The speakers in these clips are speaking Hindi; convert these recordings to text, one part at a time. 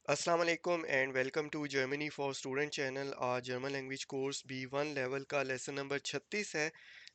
अस्सलाम वालेकुम and welcome to Germany for student channel. आज German language course B1 level का लेसन नंबर 36 है।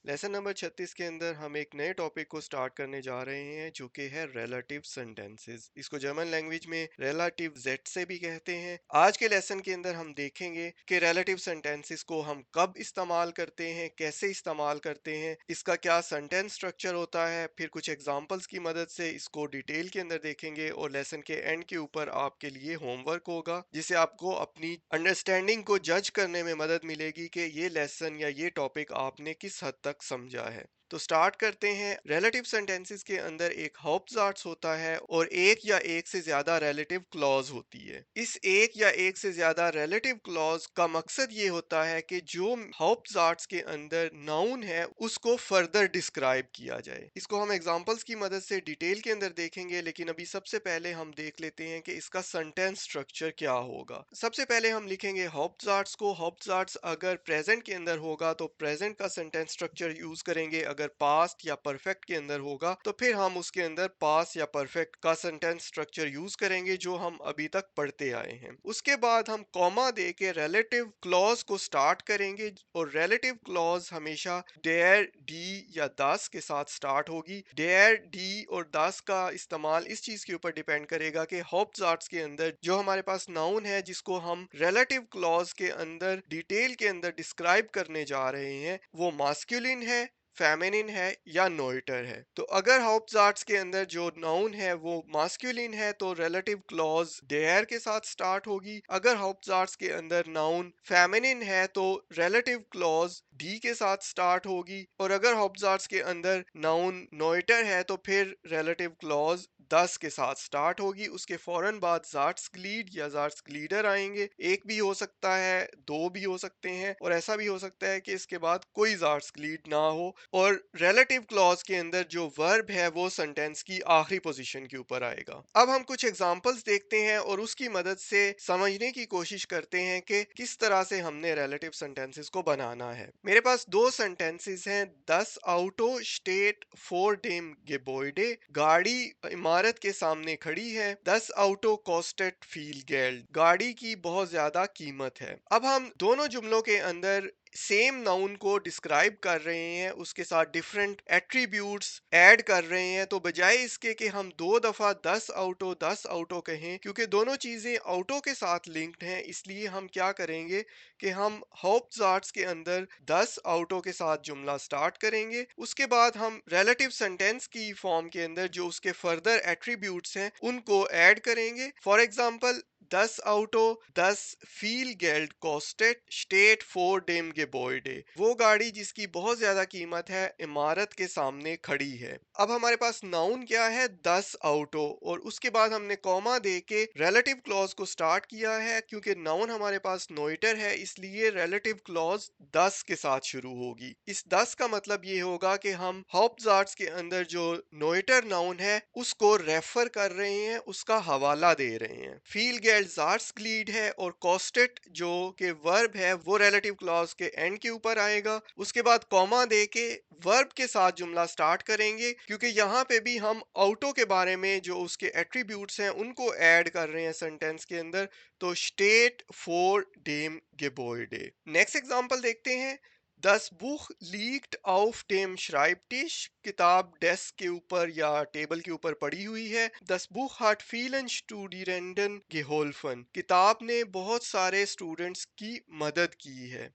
लेसन नंबर 36 के अंदर हम एक नए टॉपिक को स्टार्ट करने जा रहे हैं जो कि है रिलेटिव सेंटेंसेस। इसको जर्मन लैंग्वेज में रिलेटिव जेट से भी कहते हैं। आज के लेसन के अंदर हम देखेंगे कि रिलेटिव सेंटेंसेस को हम कब इस्तेमाल करते हैं, कैसे इस्तेमाल करते हैं, इसका क्या सेंटेंस स्ट्रक्चर होता है। फिर कुछ एग्जांपल्स की मदद से इसको डिटेल के अंदर देखेंगे और लेसन के एंड के ऊपर आपके लिए होमवर्क होगा जिससे आपको अपनी अंडरस्टैंडिंग को जज करने में मदद मिलेगी कि ये लेसन या ये टॉपिक आपने किस हद तक समझा है। तो स्टार्ट करते हैं। रिलेटिव सेंटेंसेस के अंदर एक हाउप्टजार्ट्स होता है और एक या एक से ज्यादा रिलेटिव क्लॉज होती है। इस एक या एक से ज्यादा रिलेटिव क्लॉज का मकसद ये होता है कि जो हाउप्टजार्ट्स के अंदर नाउन है उसको फर्दर डिस्क्राइब किया जाए। इसको हम एग्जांपल्स की मदद से डिटेल के अंदर देखेंगे, लेकिन अभी सबसे पहले हम देख लेते हैं कि इसका सेंटेंस स्ट्रक्चर क्या होगा। सबसे पहले हम लिखेंगे हाउप्टजार्ट्स को। हाउप्टजार्ट्स अगर प्रेजेंट के अंदर होगा तो प्रेजेंट का सेंटेंस स्ट्रक्चर यूज करेंगे, अगर पास्ट या परफेक्ट के अंदर होगा तो फिर हम उसके अंदर पास्ट या परफेक्ट का सेंटेंस स्ट्रक्चर यूज करेंगे जो हम अभी तक पढ़ते आए हैं। उसके बाद हम कॉमा दे के रिलेटिव क्लॉज को स्टार्ट करेंगे और रिलेटिव क्लॉज हमेशा डेयर, डी या दस के साथ स्टार्ट होगी। डेयर, डी और दस का इस्तेमाल इस चीज के ऊपर डिपेंड करेगा कि हाउप्टजार्ट्स के अंदर जो हमारे पास नाउन है जिसको हम रिलेटिव क्लॉज के अंदर डिटेल के अंदर डिस्क्राइब करने जा रहे हैं वो मास्कुलिन है, फेमिनिन है या नोइटर है। तो अगर हाउप्टजार्ट्स के अंदर जो नाउन है वो मास्कुलिन है तो रिलेटिव क्लॉज डेयर के साथ स्टार्ट होगी। अगर हाउप्टजार्ट्स के अंदर नाउन फेमिनिन है तो रिलेटिव क्लॉज डी के साथ स्टार्ट होगी। और अगर हाउप्टजार्ट्स के अंदर नाउन नोइटर है तो फिर रिलेटिव क्लॉज दस के साथ स्टार्ट होगी। उसके फौरन बाद जार्ट्सग्लीड या जार्ट्सग्लीडर आएंगे। एक भी हो सकता है, दो भी हो सकते हैं और ऐसा भी हो सकता है कि इसके बाद कोई जार्ट्सग्लीड ना हो। और रिलेटिव क्लॉज के अंदर जो वर्ब है वो सेंटेंस की आखिरी पोजीशन के ऊपर आएगा। अब हम कुछ एग्जांपल्स देखते हैं और उसकी मदद से समझने की कोशिश करते हैं कि किस तरह से हमने रिलेटिव सेंटेंसेस को बनाना है। मेरे पास दो सेंटेंसेस हैं। 10 ऑटो स्टेट फोर डेम गेबोइडे, गाड़ी इमारत के सामने खड़ी है। 10 ऑटो कॉस्टेड फील गेल्ड, गाड़ी की बहुत ज्यादा कीमत है। अब हम दोनों जुमलों के अंदर सेम नाउन को डिस्क्राइब कर रहे हैं, उसके साथ डिफरेंट एट्रीब्यूट्स ऐड कर रहे हैं। तो बजाय इसके कि हम दो दफा 10 ऑटो कहें, क्योंकि दोनों चीजें ऑटो के साथ लिंक्ड हैं, इसलिए हम क्या करेंगे कि हम हाउप्टजार्ट्स के अंदर 10 ऑटो के साथ जुमला स्टार्ट करेंगे। उसके बाद हम रिलेटिव सेंटेंस की फॉर्म के अंदर जो उसके फर्दर एट्रीब्यूट्स हैं उनको ऐड करेंगे। फॉर एग्जांपल 10 ऑटो 10 फील गेल्ड कॉस्टेड स्टेट फोर डेम गेबोइडे, वो गाड़ी जिसकी बहुत ज्यादा कीमत है इमारत के सामने खड़ी है। अब हमारे पास नाउन क्या है? 10 ऑटो, और उसके बाद हमने कॉमा दे के रिलेटिव क्लॉज को स्टार्ट किया है। क्योंकि नाउन हमारे पास नोइटर है इसलिए रिलेटिव क्लॉज 10 के साथ शुरू होगी। इस 10 का मतलब ये होगा कि हम हाउप्टजार्ट्स के अंदर जो नोइटर नाउन है उसको रेफर कर रहे हैं, उसका हवाला दे रहे हैं। फील गेल्ड जार्ट्सग्लीड है और कॉस्टेड जो कि वर्ब है वो रिलेटिव क्लॉज के एंड के ऊपर आएगा। उसके बाद कॉमा दे के वर्ब के साथ जुमला स्टार्ट करेंगे, क्योंकि यहाँ पे भी हम ऑटो के बारे में जो उसके एट्रीब्यूट्स हैं उनको ऐड कर रहे हैं सेंटेंस के अंदर। तो स्टेट फोर डेम गेबोइडे। नेक्स्ट एग्जांपल देखते हैं। Das Buch liegt auf dem Schreibtisch, किताब डेस्क के ऊपर या टेबल के ऊपर पड़ी हुई है। Das Buch hat vielen Studierenden geholfen, किताब ने बहुत सारे स्टूडेंट्स की मदद की है।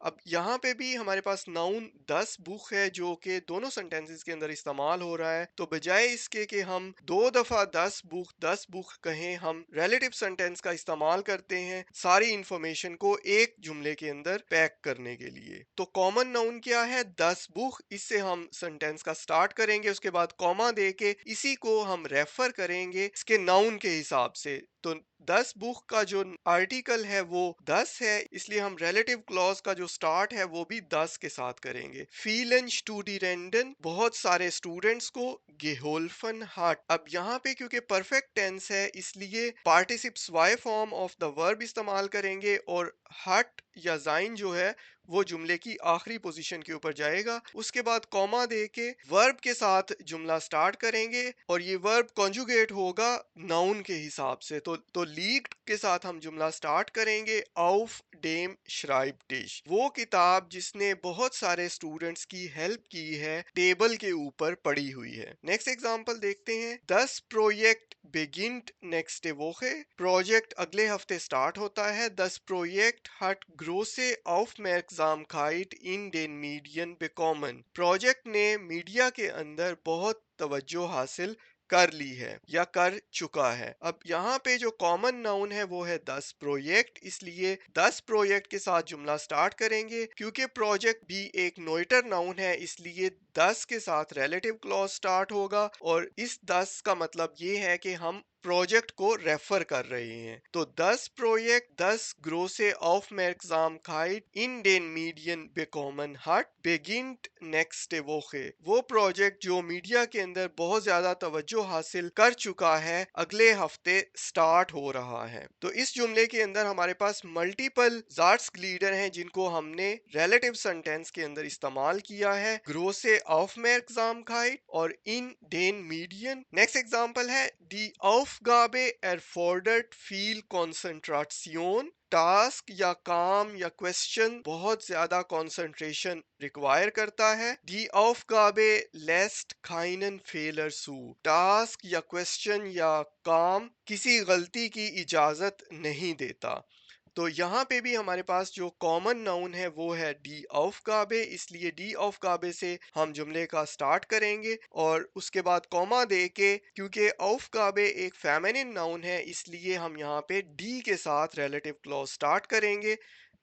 अब यहाँ पे भी हमारे पास नाउन 10 बुक है जो कि दोनों सेंटेंसेस के अंदर इस्तेमाल हो रहा है। तो बजाय इसके कि हम दो दफा 10 बुक कहें, हम रिलेटिव सेंटेंस का इस्तेमाल करते हैं सारी इंफॉर्मेशन को एक जुमले के अंदर पैक करने के लिए। तो कॉमन नाउन क्या है? 10 बुक। इससे हम सेंटेंस का स्टार्ट करेंगे, उसके बाद कॉमा दे के इसी को हम रेफर करेंगे इसके नाउन के हिसाब से। तो 10 बुक का जो आर्टिकल है वो 10 है, इसलिए हम रिलेटिव क्लॉज का जो स्टार्ट है वो भी 10 के साथ करेंगे। फीलन स्टूडिरेंडन, बहुत सारे स्टूडेंट्स को। गेहोल्फन हार्ट, अब यहाँ पे क्योंकि परफेक्ट टेंस है इसलिए पार्टिसिप्स वाई फॉर्म ऑफ द वर्ब इस्तेमाल करेंगे और हट या जाइन जो है वो जुमले की आखिरी पोजीशन के ऊपर जाएगा। उसके बाद कॉमा दे के वर्ब के साथ जुमला स्टार्ट करेंगे और ये वर्ब कॉन्जुगेट होगा नाउन के हिसाब से। तो लीक्ड के साथ हम जुमला स्टार्ट करेंगे, ऑफ डेम श्राइब्टिश, वो किताब जिसने बहुत सारे स्टूडेंट्स की हेल्प की है, टेबल के ऊपर पड़ी हुई है। नेक्स्ट एग्जांपल देखते हैं। 10 project beginnt nächste Woche, project अगले हफ्ते स्टार्ट होता है। Das Projekt hat große Aufmerksamkeit in den Medien bekommen, project ने मीडिया के अंदर बहुत तवज्जो हासिल कर ली है या कर चुका है। अब यहाँ पे जो कॉमन नाउन है वो है 10 प्रोजेक्ट, इसलिए 10 प्रोजेक्ट के साथ जुमला स्टार्ट करेंगे। क्योंकि प्रोजेक्ट भी एक नोइटर नाउन है, इसलिए 10 के साथ रिलेटिव क्लॉज स्टार्ट होगा और इस 10 का मतलब ये है कि हम प्रोजेक्ट को रेफर कर रहे हैं। तो 10 प्रोजेक्ट 10 ग्रोसे ऑफ Aufmerksamkeit इन den Medien bekommen hat, beginnt nächste Woche, वो प्रोजेक्ट जो मीडिया के अंदर बहुत ज्यादा तवज्जो हासिल कर चुका है, अगले हफ्ते स्टार्ट हो रहा है। तो इस जुमले के अंदर हमारे पास मल्टीपल लीडर हैं जिनको हमने रिलेटिव सेंटेंस के अंदर इस्तेमाल किया है, ग्रोसे Aufmerksamkeit और इन den Medien। नेक्स्ट एग्जांपल है die Aufgabe erfordert viel Konzentration, task या काम या क्वेश्चन बहुत ज्यादा कंसंट्रेशन रिक्वायर करता है। दी Aufgabe lässt keinen Fehler zu, task या क्वेश्चन या काम किसी गलती की इजाजत नहीं देता। तो यहाँ पे भी हमारे पास जो कॉमन नाउन है वो है डी ऑफ काबे, इसलिए डी ऑफ काबे से हम जुमले का स्टार्ट करेंगे और उसके बाद कॉमा दे के, क्योंकि ऑफ काबे एक फेमिनिन नाउन है इसलिए हम यहाँ पे डी के साथ रिलेटिव क्लॉज स्टार्ट करेंगे।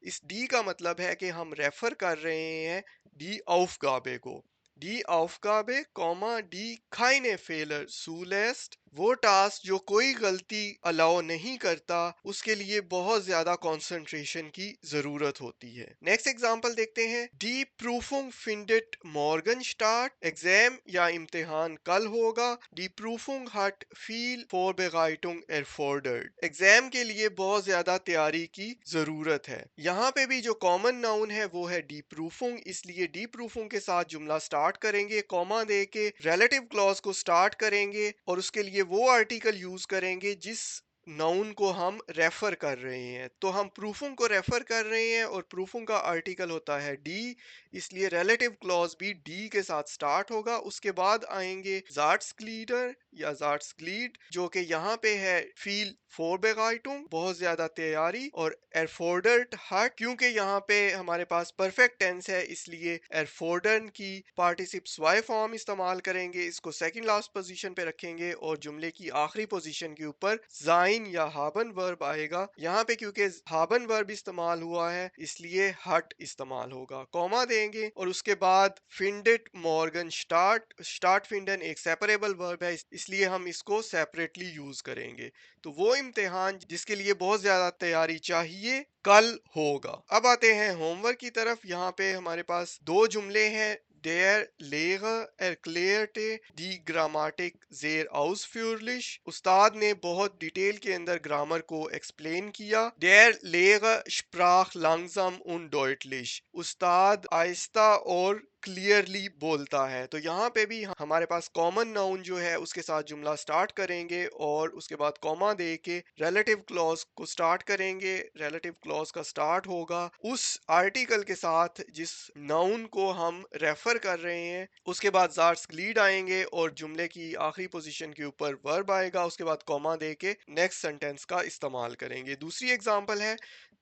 इस डी का मतलब है कि हम रेफर कर रहे हैं डी ऑफ काबे को। डी ऑफ काबे कॉमा डी खाइने फेलर सूलेस्ट, वो टास्क जो कोई गलती अलाउ नहीं करता, उसके लिए बहुत ज्यादा कंसंट्रेशन की जरूरत होती है। नेक्स्ट एग्जांपल देखते हैं। डी प्रूफुंग फिंडेट मॉर्गन स्टार्ट, एग्जाम या इम्तिहान कल होगा। डी प्रूफुंग हट फील फॉर बेगाइटुंग एरफोर्डर्ड, एग्जाम के लिए बहुत ज्यादा तैयारी की जरूरत है। यहाँ पे भी जो कॉमन नाउन है वो है डी प्रूफुंग, इसलिए डी प्रूफुंग के साथ जुमला स्टार्ट करेंगे, कॉमा दे के रिलेटिव क्लॉज को स्टार्ट करेंगे और उसके लिए वो आर्टिकल यूज करेंगे जिस नाउन को हम रेफर कर रहे हैं। तो हम प्रूफुंग को रेफर कर रहे हैं और प्रूफुंग का आर्टिकल होता है डी, इसलिए रिलेटिव क्लॉज भी डी के साथ स्टार्ट होगा। उसके बाद आएंगे जार्ट्सक्लीडर या जार्ट्सक्लीड, जो कि यहाँ पे है फील फोरबेगाइटुम, बहुत ज्यादा तैयारी, और एरफोर्डर्ट हट, क्योंकि यहाँ पे हमारे पास परफेक्ट टेंस है इसलिए एरफोर्डन की पार्टिसिप्स वाई फॉर्म इस्तेमाल करेंगे, इसको सेकंड लास्ट पोजीशन पे रखेंगे और जुमले की आखिरी पोजीशन के ऊपर जाइन या हाबन वर्ब आएगा। यहाँ पे क्योंकि हाबन वर्ब इस्तेमाल हुआ है इसलिए हट इस्तेमाल होगा। कॉमा देंगे और उसके बाद फिंडेट मॉर्गन स्टार्ट, स्टार्ट फिंडन एक सेपरेबल वर्ब है इसलिए हम इसको सेपरेटली यूज करेंगे। तो वो इम्तिहान जिसके लिए बहुत ज्यादा तैयारी चाहिए कल होगा। अब आते हैं होमवर्क की तरफ। यहाँ पे हमारे पास दो जुमले हैं। Der Lehrer erklärte die Grammatik sehr ausführlich, उस्ताद ने बहुत डिटेल के अंदर ग्रामर को एक्सप्लेन किया। Der Lehrer sprach langsam und deutlich, उस्ताद आहिस्ता और क्लियरली बोलता है। तो यहाँ पे भी हमारे पास कॉमन नाउन जो है उसके साथ जुमला स्टार्ट करेंगे और उसके बाद कॉमा दे के रिलेटिव क्लॉज को स्टार्ट करेंगे। रिलेटिव क्लॉज का स्टार्ट होगा उस आर्टिकल के साथ जिस नाउन को हम रेफर कर रहे हैं। उसके बाद जार्स लीड आएंगे और जुमले की आखिरी पोजीशन के ऊपर वर्ब आएगा। उसके बाद कॉमा दे के नेक्स्ट सेंटेंस का इस्तेमाल करेंगे। दूसरी एग्जांपल है।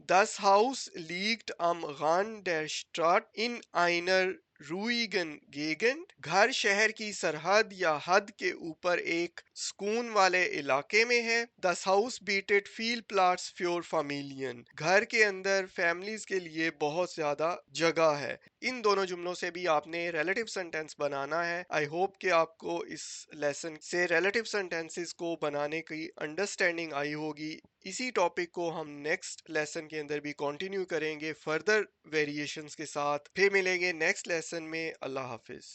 Das Haus liegt am Rand der Stadt in einer ruhigen Gegend, घर शहर की सरहद या हद के ऊपर एक सुकून वाले इलाके में है। Das Haus bietet viel Platz für Familien, घर के अंदर फैमिलीज के लिए बहुत ज्यादा जगह है। इन दोनों जुमलों से भी आपने रिलेटिव सेंटेंस बनाना है। आई होप कि आपको इस लेसन से रिलेटिव सेंटेंसेस को बनाने की अंडरस्टैंडिंग आई होगी। इसी टॉपिक को हम नेक्स्ट लेसन के अंदर भी कंटिन्यू करेंगे फर्दर वेरिएशंस के साथ। फिर मिलेंगे नेक्स्ट लेसन में। अल्लाह हाफिज।